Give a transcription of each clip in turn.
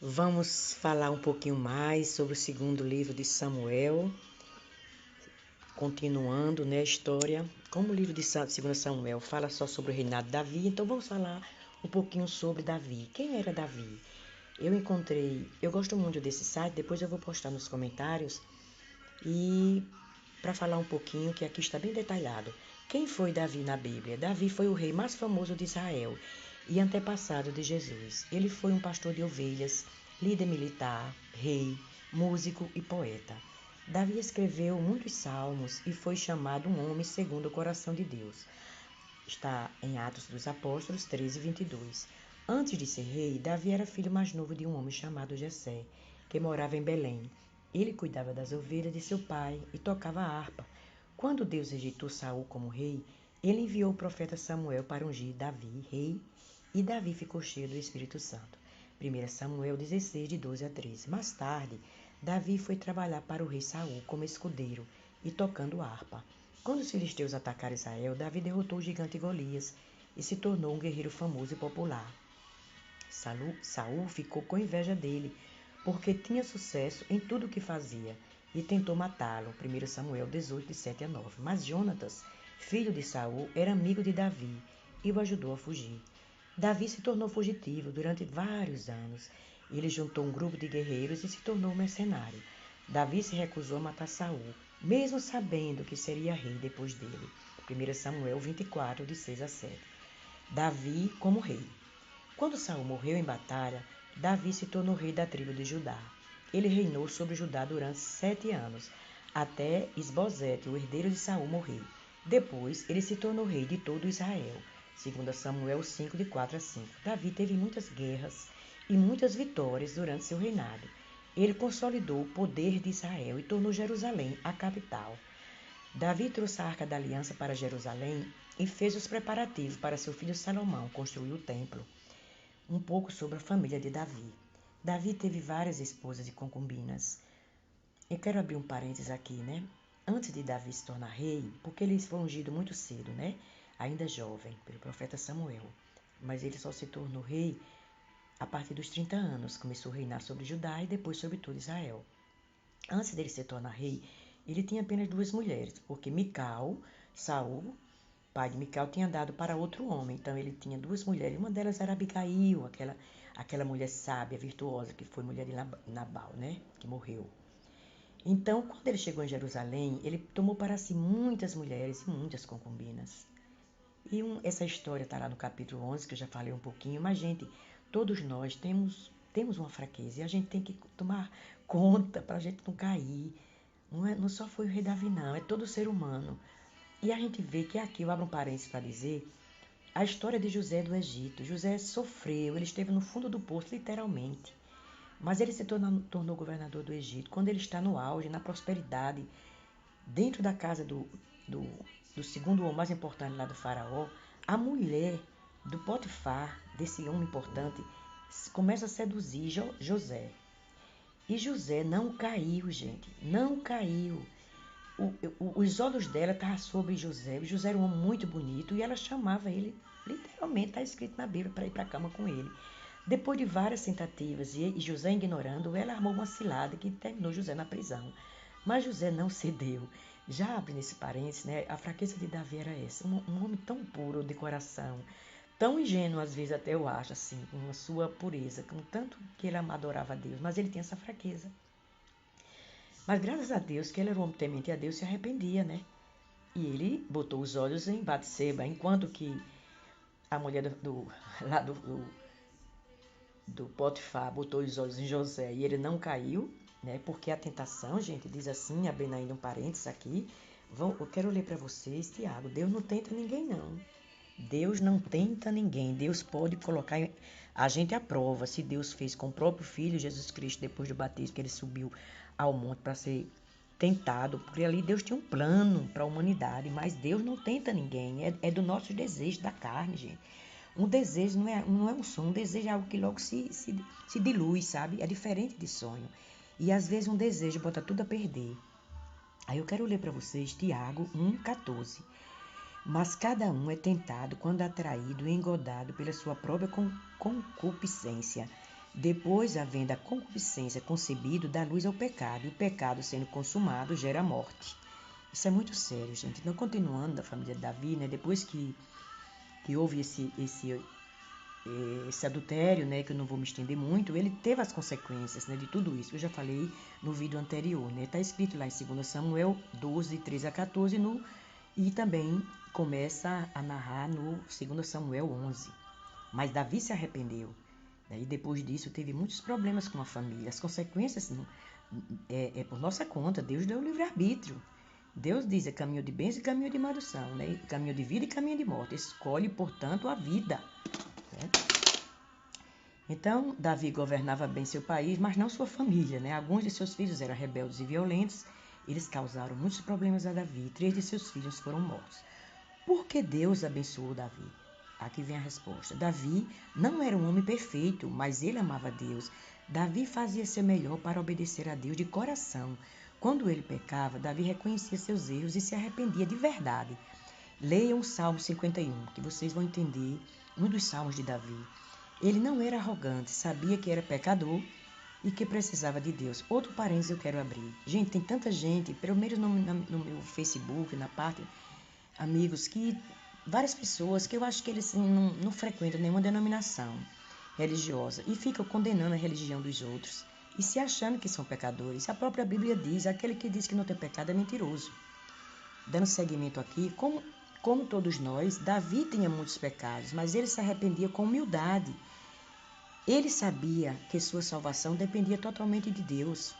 Vamos falar um pouquinho mais sobre o segundo livro de Samuel, continuando, a história. Como o livro de 2 Samuel fala só sobre o reinado de Davi, então vamos falar um pouquinho sobre Davi. Quem era Davi? Eu gosto muito desse site, depois eu vou postar nos comentários e para falar um pouquinho, que aqui está bem detalhado. Quem foi Davi na Bíblia? Davi foi o rei mais famoso de Israel e antepassado de Jesus. Ele foi um pastor de ovelhas, líder militar, rei, músico e poeta. Davi escreveu muitos salmos e foi chamado um homem segundo o coração de Deus. Está em Atos dos Apóstolos 13:22. Antes de ser rei, Davi era filho mais novo de um homem chamado Jessé, que morava em Belém. Ele cuidava das ovelhas de seu pai e tocava a harpa. Quando Deus rejeitou Saul como rei, ele enviou o profeta Samuel para ungir Davi rei, e Davi ficou cheio do Espírito Santo. 1 Samuel 16, de 12 a 13. Mais tarde, Davi foi trabalhar para o rei Saul como escudeiro e tocando harpa. Quando os filisteus atacaram Israel, Davi derrotou o gigante Golias e se tornou um guerreiro famoso e popular. Saul ficou com inveja dele, porque tinha sucesso em tudo o que fazia, e tentou matá-lo. 1 Samuel 18, de 7 a 9. Mas Jonatas, filho de Saul, era amigo de Davi e o ajudou a fugir. Davi se tornou fugitivo durante vários anos. Ele juntou um grupo de guerreiros e se tornou mercenário. Davi se recusou a matar Saul, mesmo sabendo que seria rei depois dele. 1 Samuel 24, de 6 a 7. Davi como rei. Quando Saul morreu em batalha, Davi se tornou rei da tribo de Judá. Ele reinou sobre Judá durante 7 anos, até Isbosete, o herdeiro de Saul, morrer. Depois, ele se tornou rei de todo Israel. 2 Samuel 5, de 4 a 5. Davi teve muitas guerras e muitas vitórias durante seu reinado. Ele consolidou o poder de Israel e tornou Jerusalém a capital. Davi trouxe a Arca da Aliança para Jerusalém e fez os preparativos para seu filho Salomão construir o templo. Um pouco sobre a família de Davi. Davi teve várias esposas e concubinas. Eu quero abrir um parênteses aqui, Antes de Davi se tornar rei, porque ele foi ungido muito cedo, Ainda jovem, pelo profeta Samuel. Mas ele só se tornou rei a partir dos 30 anos. Começou a reinar sobre Judá e depois sobre todo Israel. Antes dele se tornar rei, ele tinha apenas 2 mulheres, porque Mical, Saul, pai de Mical, tinha dado para outro homem. Então ele tinha 2 mulheres. Uma delas era Abigail, aquela mulher sábia, virtuosa, que foi mulher de Nabal, que morreu. Então, quando ele chegou em Jerusalém, ele tomou para si muitas mulheres e muitas concubinas. E essa história está lá no capítulo 11, que eu já falei um pouquinho. Mas, gente, todos nós temos uma fraqueza e a gente tem que tomar conta para a gente não cair. Não só foi o rei Davi, não, é todo ser humano. E a gente vê que aqui, eu abro um parênteses para dizer, a história de José do Egito. José sofreu, ele esteve no fundo do poço, literalmente. Mas ele se tornou governador do Egito quando ele está no auge, na prosperidade, dentro da casa do segundo homem mais importante lá do faraó. A mulher do Potifar, desse homem importante, começa a seduzir José. E José não caiu, gente, não caiu. Os olhos dela estavam sobre José. José era um homem muito bonito e ela chamava ele, literalmente, está escrito na Bíblia, para ir para a cama com ele. Depois de várias tentativas e José ignorando, ela armou uma cilada que terminou José na prisão. Mas José não cedeu. Já abre nesse parênteses, a fraqueza de Davi era essa. Um homem tão puro de coração, tão ingênuo às vezes até eu acho, assim, com a sua pureza, com tanto que ele adorava a Deus, mas ele tinha essa fraqueza. Mas graças a Deus que ele era um homem temente a Deus, se arrependia, E ele botou os olhos em Batseba, enquanto que a mulher lá do Potifar botou os olhos em José e ele não caiu, Porque a tentação, gente, diz assim, abrindo ainda um parênteses aqui, eu quero ler para vocês, Tiago, Deus não tenta ninguém, não. Deus não tenta ninguém. Deus pode colocar a gente à prova. Se Deus fez com o próprio Filho, Jesus Cristo, depois do batismo, que ele subiu ao monte para ser tentado, porque ali Deus tinha um plano para a humanidade, mas Deus não tenta ninguém. É do nosso desejo da carne, gente. Um desejo não é um sonho, um desejo é algo que logo se dilui, sabe? É diferente de sonho. E às vezes um desejo bota tudo a perder. Aí eu quero ler para vocês Tiago 1,14. Mas cada um é tentado quando atraído e engodado pela sua própria concupiscência. Depois, havendo a concupiscência concebido, dá luz ao pecado, e o pecado, sendo consumado, gera morte. Isso é muito sério, gente. Então, continuando da família de Davi, né, depois que houve esse adultério, né, que eu não vou me estender muito, ele teve as consequências, né, de tudo isso. Eu já falei no vídeo anterior, né? Está escrito lá em 2 Samuel 12, 13 a 14, e também começa a narrar no 2 Samuel 11. Mas Davi se arrependeu. E depois disso teve muitos problemas com a família. As consequências é por nossa conta. Deus deu o livre-arbítrio. Deus diz caminho de bênção e caminho de maldição, né? Caminho de vida e caminho de morte. Escolhe, portanto, a vida. Né? Então, Davi governava bem seu país, mas não sua família. Né? Alguns de seus filhos eram rebeldes e violentos. Eles causaram muitos problemas a Davi. 3 de seus filhos foram mortos. Por que Deus abençoou Davi? Aqui vem a resposta. Davi não era um homem perfeito, mas ele amava Deus. Davi fazia seu melhor para obedecer a Deus de coração. Quando ele pecava, Davi reconhecia seus erros e se arrependia de verdade. Leiam o Salmo 51, que vocês vão entender um dos salmos de Davi. Ele não era arrogante, sabia que era pecador e que precisava de Deus. Outro parênteses eu quero abrir. Gente, tem tanta gente, pelo menos no meu Facebook, na parte, amigos, várias pessoas que eu acho que eles assim, não frequentam nenhuma denominação religiosa e ficam condenando a religião dos outros e se achando que são pecadores. A própria Bíblia diz, aquele que diz que não tem pecado é mentiroso. Dando seguimento aqui, como todos nós, Davi tinha muitos pecados, mas ele se arrependia com humildade. Ele sabia que sua salvação dependia totalmente de Deus.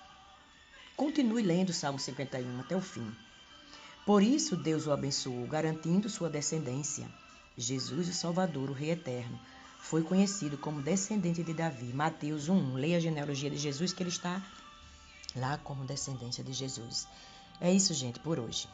Continue lendo o Salmo 51 até o fim. Por isso, Deus o abençoou, garantindo sua descendência. Jesus, o Salvador, o Rei Eterno, foi conhecido como descendente de Davi. Mateus 1:1. Leia a genealogia de Jesus, que ele está lá como descendência de Jesus. É isso, gente, por hoje.